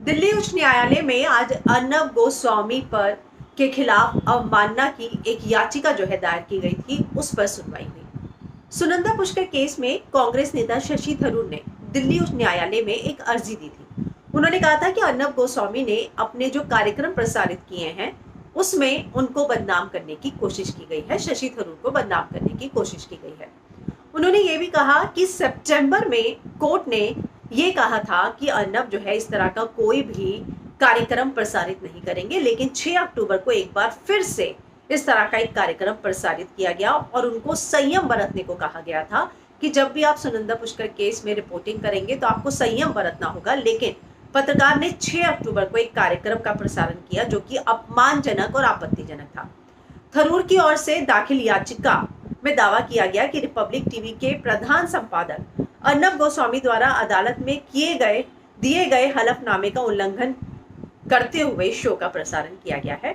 दिल्ली उच्च न्यायालय में आज अर्नब गोस्वामी पर के खिलाफ अवमानना की एक याचिका जो है दायर की गई थी, उस पर सुनवाई हुई। सुनंदा पुष्कर केस में कांग्रेस नेता शशि थरूर ने दिल्ली उच्च न्यायालय में एक अर्जी दी थी। उन्होंने कहा था कि अर्नब गोस्वामी ने अपने जो कार्यक्रम प्रसारित किए हैं उसमें उनको बदनाम करने की कोशिश की गई है, शशि थरूर को बदनाम करने की कोशिश की गई है। उन्होंने ये भी कहा कि सितंबर में कोर्ट ने ये कहा था कि अर्नब जो है इस तरह का कोई भी कार्यक्रम प्रसारित नहीं करेंगे, लेकिन 6 अक्टूबर को एक बार फिर से इस तरह का एक कार्यक्रम प्रसारित किया गया और उनको संयम बरतने को कहा गया था कि जब भी आप सुनंदा पुष्कर केस में रिपोर्टिंग करेंगे तो आपको संयम बरतना होगा। लेकिन पत्रकार ने 6 अक्टूबर को एक कार्यक्रम का प्रसारण किया जो कि अपमानजनक और आपत्तिजनक था। थरूर की ओर से दाखिल याचिका में दावा किया गया कि रिपब्लिक टीवी के प्रधान संपादक अर्नब गोस्वामी द्वारा अदालत में दिए गए हलफनामे का उल्लंघन करते हुए शो का प्रसारण किया गया है।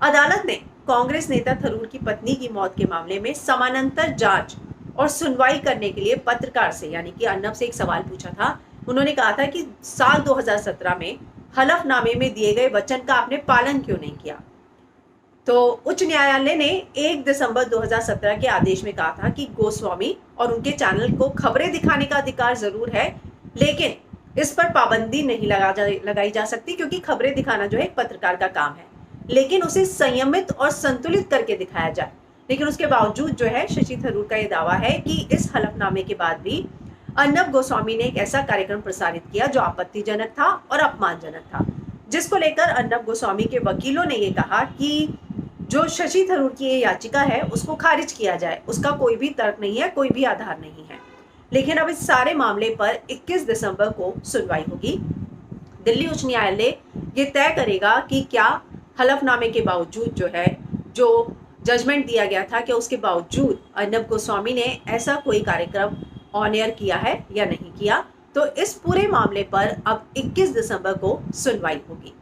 अदालत ने कांग्रेस नेता थरूर की पत्नी की मौत के मामले में समानांतर जांच और सुनवाई करने के लिए पत्रकार से यानी कि अर्नब से एक सवाल पूछा था। उन्होंने कहा था कि साल 2017 में हलफनामे में दिए गए वचन का आपने पालन क्यों नहीं किया। तो उच्च न्यायालय ने 1 दिसंबर 2017 के आदेश में कहा था कि गोस्वामी और उनके चैनल को खबरें दिखाने का अधिकार जरूर है, लेकिन इस पर पाबंदी नहीं लगाई जा सकती क्योंकि खबरें दिखाना जो है एक पत्रकार का काम है, लेकिन उसे संयमित और संतुलित करके दिखाया जाए। लेकिन उसके बावजूद जो है शशि थरूर का यह दावा है कि इस हलफनामे के बाद भी अर्नब गोस्वामी ने एक ऐसा कार्यक्रम प्रसारित किया जो आपत्तिजनक था और अपमानजनक था, जिसको लेकर अर्नब गोस्वामी के वकीलों ने यह कहा कि जो शशि थरूर की ये याचिका है उसको खारिज किया जाए, उसका कोई भी तर्क नहीं है, कोई भी आधार नहीं है। लेकिन अब इस सारे मामले पर 21 दिसंबर को सुनवाई होगी। दिल्ली उच्च न्यायालय ये तय करेगा कि क्या हलफनामे के बावजूद जो है जो जजमेंट दिया गया था कि उसके बावजूद अर्नब गोस्वामी ने ऐसा कोई कार्यक्रम ऑन एयर किया है या नहीं किया। तो इस पूरे मामले पर अब 21 दिसंबर को सुनवाई होगी।